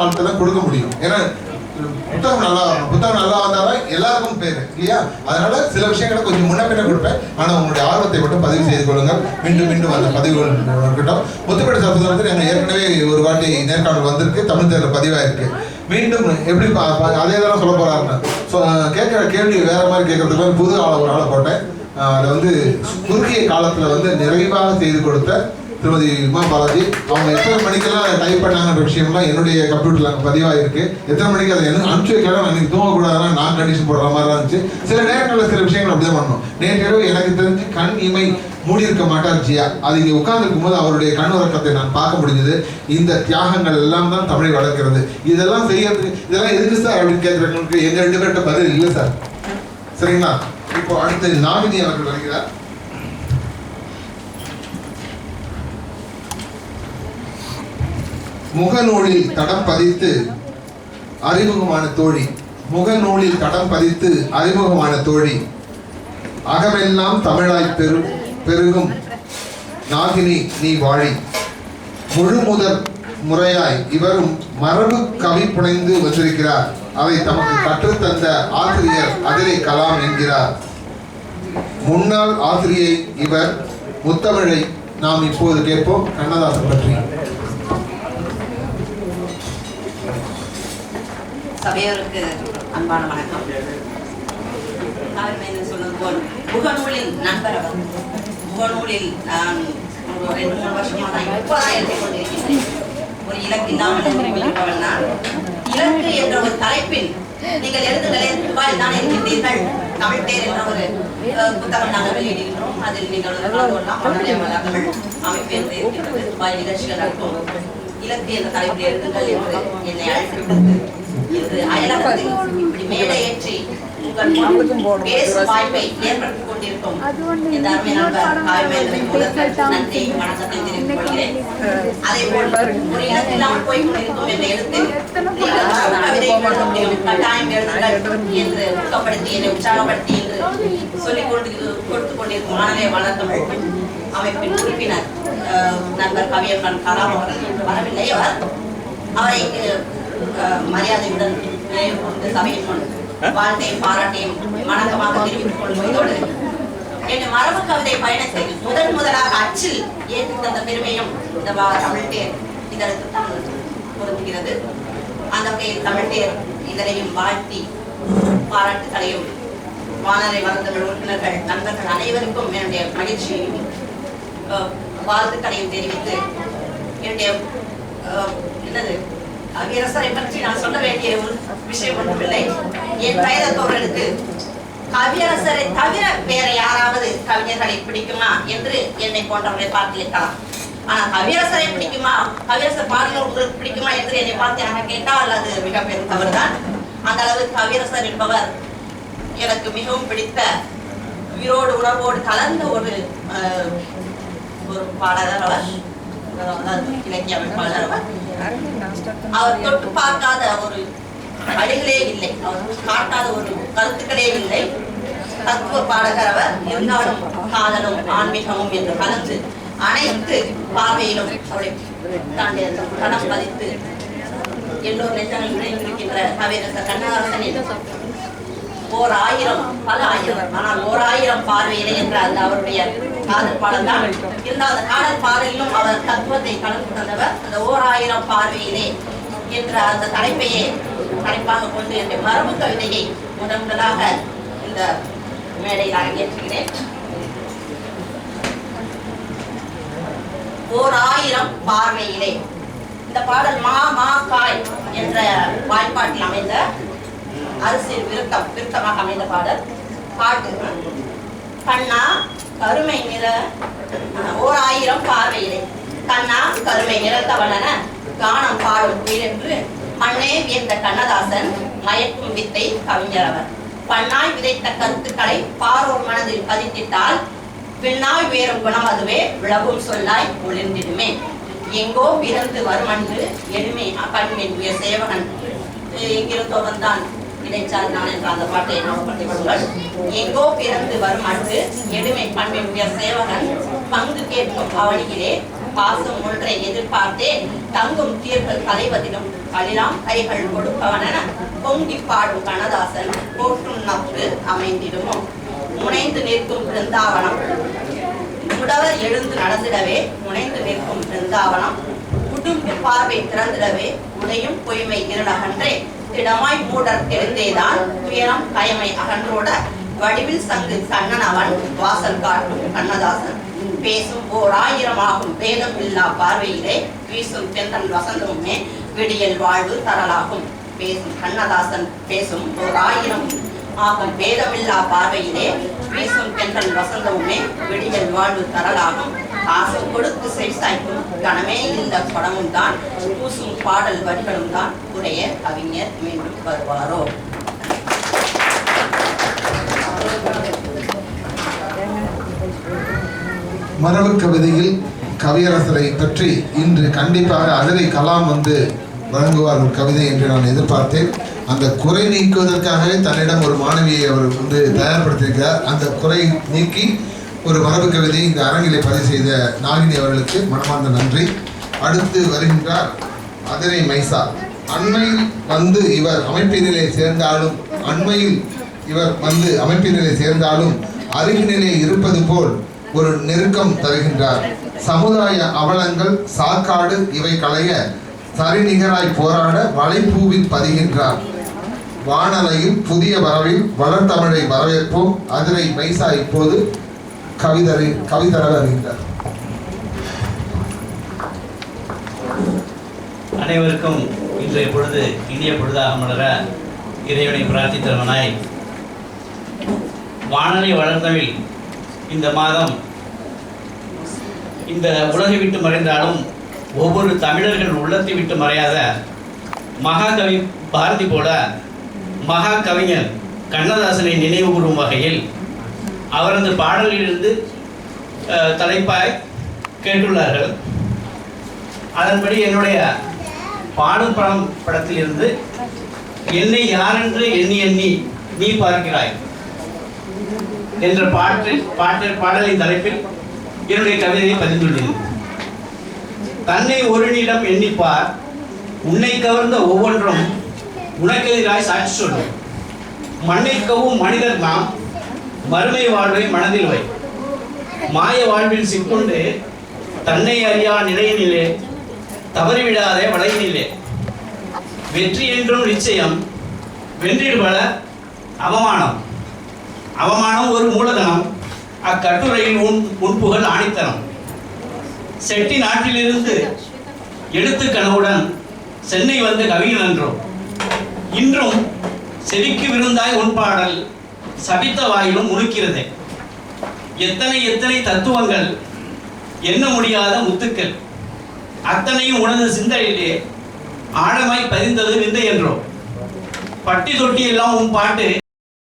தான் கொடுக்க முடியும். ஏன்னா புத்தகம் நல்லா வந்தாதான் எல்லாருக்கும் பேரு இல்லையா? அதனால சில விஷயங்களை கொஞ்சம் முன்ன பின்ன கொடுப்பேன். ஆனா உங்களுடைய ஆர்வத்தை மட்டும் பதிவு செய்து கொள்ளுங்கள். மீண்டும் அந்த பதிவுகள் இருக்கட்டும். முத்துப்பேட்டை சகோதரத்தில் எங்க ஏற்கனவே ஒரு வாட்டி நேர்காணல் வந்திருக்கு, தமிழ் தேர்தல் பதிவாயிருக்கு. மீண்டும் எப்படி அதே தான் சொல்ல போறாருன்னு கேட்கிற கேள்வி வேற மாதிரி கேட்கறதுக்கு புது ஒரு ஆளை போட்டேன். அதை குறுகிய காலத்துல நிறைவாக செய்து கொடுத்த திருமதி உமா பாலாஜி அவங்க எத்தனை மணிக்கெல்லாம் டைப் பண்ணாங்கன்ற விஷயம்லாம் என்னுடைய கம்ப்யூட்டர்ல அங்கே பதிவாயிருக்கு. எத்தனை மணிக்கு அதை அனுப்பிச்சு வைக்கலாம், அன்னைக்கு தூங்கக்கூடாதுன்னா நான் கண்டிஷன் போடுற மாதிரி இருந்துச்சு. சில நேரங்களில் சில விஷயங்கள் அப்படிதான் பண்ணணும். நேற்று எனக்கு தெரிஞ்சு கண் இமை மூடி இருக்க மாட்டார் ஜியா. அது இங்கே உட்கார்ந்துருக்கும் போது அவருடைய கண் உறக்கத்தை நான் பார்க்க முடிஞ்சது. இந்த தியாகங்கள் எல்லாம் தான் தமிழை வளர்க்கிறது. இதெல்லாம் செய்யறதுக்கு இதெல்லாம் எதுக்கு சார் அப்படின்னு கேட்கறவங்களுக்கு எங்க 2 பேர்கிட்ட பதில் இல்லை சார். சரிங்களா? இப்போ அடுத்து நாமினி அவர்கள் வருகிறார். முகநூலில் தடம் பதித்து அறிமுகமான தோழி. முகநூலில் தடம் பதித்து அறிமுகமான தோழி. அகமெல்லாம் தமிழாய் பெருகும் நாகினி நீ வாழி. முழுமுதற் முறையாய் இவரும் மரபு கவி புனைந்து வந்திருக்கிறார். அதை தமக்கு கற்றுத்தந்த ஆசிரியர் அதிலே கலாம் என்கிறார். முன்னாள் ஆசிரியை இவர். முத்தமிழை நாம் இப்போது கேட்போம். கண்ணதாசன் பற்றி. சபையோருக்கு அன்பான வணக்கம். சொல்வது போல் முகநூலில் நண்பர் அவர். முகநூலில் நான் 2-3 வருஷமாக தான் இப்போதான் எழுதி கொண்டிருக்கின்றேன். ஒரு இலக்கு இல்லாமல் எழுதிவிட்டவள் நான். இலக்கு என்ற ஒரு தலைப்பில் நீங்கள் எழுதுகளே துபாயில் தான் இருக்கின்றீர்கள். தமிழ் தேர் என்ற ஒரு புத்தகம் நாங்கள் வெளியிடுகின்றோம். அதில் நீங்கள் அமைப்பு என்று இருக்கின்றது. துபாய் நிகழ்ச்சிகள் நடக்கும். இலக்கு என்ற தலைப்பில் எழுதுங்கள் என்று என்னை அழைத்து இன்று அயலகத்தில் இப்படி மேலே ஏற்றி உங்கள் பேசும் வாய்ப்பை ஏற்படுத்திக் கொண்டிருக்கும் இந்த அருமை நண்பர் நன்றி வணக்கத்தை தெரிவித்துக் கொள்கிறேன். அதே போல் ஒரு இலக்கு இல்லாமல் போய் கொண்டிருக்கும் என்ற எழுத்து கட்டாயம் எழுதுங்கள் என்று ஊக்கப்படுத்தி என்னை உற்சாகப்படுத்தி என்று சொல்லிக் கொடுத்துக் கொண்டிருக்கும் மாணவ வளர்த்தமிழ் அமைப்பின் உறுப்பினர் நண்பர் கவியன் கலாம் அவர்கள் வரவில்லை. அவரை மரியாதையுடன் சபையின் முன் வாழ்த்தையும் பாராட்டையும் வணக்கமாக தெரிவித்துக் கொள்வதோடு என் மரபு கவிதை பயணத்தில் முதலாக அச்சில் ஏற்றி தந்த பெருமையும் இந்த தமிழ் தேர் இதற்கு தான் பொருந்துகிறது. அந்த வகையில் தமிழ் தேர் இதனையும் வாழ்த்தி பாராட்டுகளையும் வானரை வளர்ந்த உறுப்பினர்கள் நண்பர்கள் அனைவருக்கும் என்னுடைய மகிழ்ச்சியையும் வாழ்த்துக்களையும் தெரிவித்து என்னுடைய கவியரசரை பற்றி நான் சொல்ல வேண்டிய ஒரு விஷயம் ஒன்றுமில்லை. என் வயதத்தோர்களுக்கு கவியரசரை தவிர வேற யாராவது கவிஞர்களை பிடிக்குமா என்று என்னை போன்றவர்களை பார்த்து கேட்கலாம். ஆனா கவியரசரை பிடிக்குமா, கவியரசர் பாடல்கள் உங்களுக்கு பிடிக்குமா என்று என்னை பார்த்து எனக்கு கேட்டால் அது மிக பெரும் தவறுதான். அந்த அளவு கவியரசர் என்பவர் எனக்கு மிகவும் பிடித்த உயிரோடு உணர்வோடு கலந்த ஒரு பாடகர் அவர். இலக்கிய அமைப்பாளர் அவர். அவர் தொட்டு பார்க்காத ஒரு வழிகளே இல்லை, அவர் காட்டாத ஒரு கருத்துக்களே இல்லை. தத்துவ பாடகர் அவர். இருந்தாலும் காதலும் ஆன்மீகமும் என்று கலந்து அனைத்து பார்வையிலும் அவரை தாண்டி கணம் பதித்து எல்லோர் நெஞ்சங்கள் இணைந்திருக்கின்ற கவியரசர் கண்ணதாசனின் 1000 பல ஆயிரம் ஆனால் 1000 பார்வையிலே என்ற அந்த அவருடைய காதல் பாடல் தான். இருந்தால் அந்த காதல் பாடலிலும் அவர் தத்துவத்தை கலந்து தந்தவர். அந்த 1000 பார்வையிலே என்ற அந்த தலைப்பையே தலைப்பாக கொண்டு என்ற மரபு கவிதையை முதலாக இந்த மேடையில் அரங்கேற்றுகிறேன். 1000 பார்வையிலே இந்த பாடல் மா காய் என்ற வாய்ப்பாட்டில் அமைந்த அரசியல் விருத்தமாக அமைந்த பாட்டு. கண்ணா கருமை நிற 1000 பார்வையிலே கண்ணா கருமை நிறத்தவளன கானம் பாடும் என்று மண்ணே வியந்த கண்ணதாசன் மயக்கும் வித்தை கவிஞர் அவர். பண்ணாய் விதைத்த கருத்துக்களை பாரோர் மனதில் பதித்திட்டால் பின்னாய் உயரும் குணம் அதுவே விளவும் சொல்லாய் ஒளிர்ந்திடுமே. எங்கோ பிறந்து வருமன்று எளிமை கண்மின் உயர் சேவகன் எங்கிருந்தோ வந்தான் இடைச்சால் நான் என்ற அந்த பாட்டை ஞாபகப்படுத்திக் எங்கோ பிறந்து வரும் அன்று எளிமை பண்பின் உயர் சேவகன் பங்கு கேட்கும் அவனியிலே பாசம் ஒன்றை எதிர்பார்த்தே தங்கும் தீர்கள் கலைவதிலும் அழிலாம் கைகள் கொடுப்பவன பொங்கி பாடும் கண்ணதாசன் போற்றும் நப்பு அமைந்திடுமோ முனைந்து நிற்கும் பிருந்தாவனம் உடவர் எழுந்து நடந்திடவே முனைந்து நிற்கும் பிருந்தாவனம் உடும்பு பார்வை திறந்திடவே உடையும் பொய்மை இருளகன்றே திடமாய் மூடர் தெரிந்தேதான் துயரம் கயமை அகன்றோட வடிவில் சங்கு கண்ணனவன் வாசல் காட்டும் கண்ணதாசன் பேசும் ஓர் ஆயிரமாகும் பேதம் இல்லா பார்வையிலே வீசும் தென்றல் வசந்தமுமே விடியல் வாழ்வு தரலாகும் பேசும் கண்ணதாசன் பேசும் ஓர் ஆயிரம் ஆகும் பேதமில்லா பார்வையிலே வீசும் தென்றல் வசந்தமுமே விடியல் வாழ்வு தரலாகும் காசு கொடுத்து செய்சாய்க்கும் கணமே இந்த படமும் தான் பூசும் பாடல் வரிகளும் தான் உடைய கவிஞர் மீண்டும் வருவாரோ. மரபு கவிதையில் கவியரசரை பற்றி இன்று கண்டிப்பாக அதிரை கலாம் வந்து வழங்குவார் ஒரு கவிதை என்று நான் எதிர்பார்த்தேன். அந்த குறை நீக்குவதற்காகவே தன்னிடம் ஒரு மாணவியை அவர் வந்து தயார்படுத்தியிருக்கிறார். அந்த குறை நீக்கி ஒரு மரபு கவிதை இந்த அரங்கிலே பதிவு செய்த நாகினி அவர்களுக்கு மனமார்ந்த நன்றி. அடுத்து வருகின்றார் அதிரை மைசா. அண்மையில் வந்து இவர் அமைப்பினிலே சேர்ந்தாலும் அருகினிலே இருப்பது போல் ஒரு நெருக்கம் தருகின்றார். சமுதாய அவலங்கள் சாக்காடு இவை களைய சரிநிகராய் போராட வளைப்பூவில் பதிகின்றார். வானலையில் புதிய வரவில் வளர்த்தமிழை வரவேற்போம். அதிரை மைசா இப்போது கவிதர வருகின்றார். அனைவருக்கும் இன்றைய பொழுது இனிய பொழுதாக மலர இறைவனை பிரார்த்தித்தவனாய் வானலை வளர்ந்தவில் இந்த மாதம் இந்த உலகை விட்டு மறைந்தாலும் ஒவ்வொரு தமிழர்கள் உள்ளத்தை விட்டு மறையாத மகாகவி பாரதி போல மகா கவிஞர் கண்ணதாசனை நினைவு கூறும் வகையில் அவரது பாடலிலிருந்து தலைப்பாய் கேட்டுள்ளார்கள். அதன்படி என்னுடைய பாடும் படத்திலிருந்து என்னை யாரென்று எண்ணி எண்ணி நீ பார்க்கிறாய் என்ற பாடலின் தலைப்பில் என்னுடைய கவிதையை பதிந்துள்ளேன். தன்னை ஒரு நிலம் எண்ணிப்பார், உன்னை கவர்ந்த ஒவ்வொன்றும் உனக்கெதிராய் சாட்சி சொல்லும். மண்ணை கவும் மனிதர் நாம், மறுமை வாழ்வை மனதில் வை. மாய வாழ்வில் சிக்கொண்டு தன்னை அறியா நிலையினிலே தவறிவிடாதே வளையினிலே. வெற்றி என்றும் நிச்சயம், வென்றிடுவல அவமானம். அவமானம் ஒரு மூலதனம், அக்கட்டுரையில் உண்புகள் ஆணித்தனம். செட்டி நாட்டிலிருந்து எழுத்து கனவுடன் சென்னை வந்த கவிஞன் என்றோம். இன்றும் செவிக்கு விருந்தாய் உன் பாடல் சபித்த வாயிலும் முழுக்கிறதே. எத்தனை எத்தனை தத்துவங்கள், எண்ண முடியாத முத்துக்கள், அத்தனையும் உனது சிந்தனையிலே ஆழமாய் பதிந்தது விந்தை என்றோம். பட்டி தொட்டி எல்லாம் உன் பாட்டு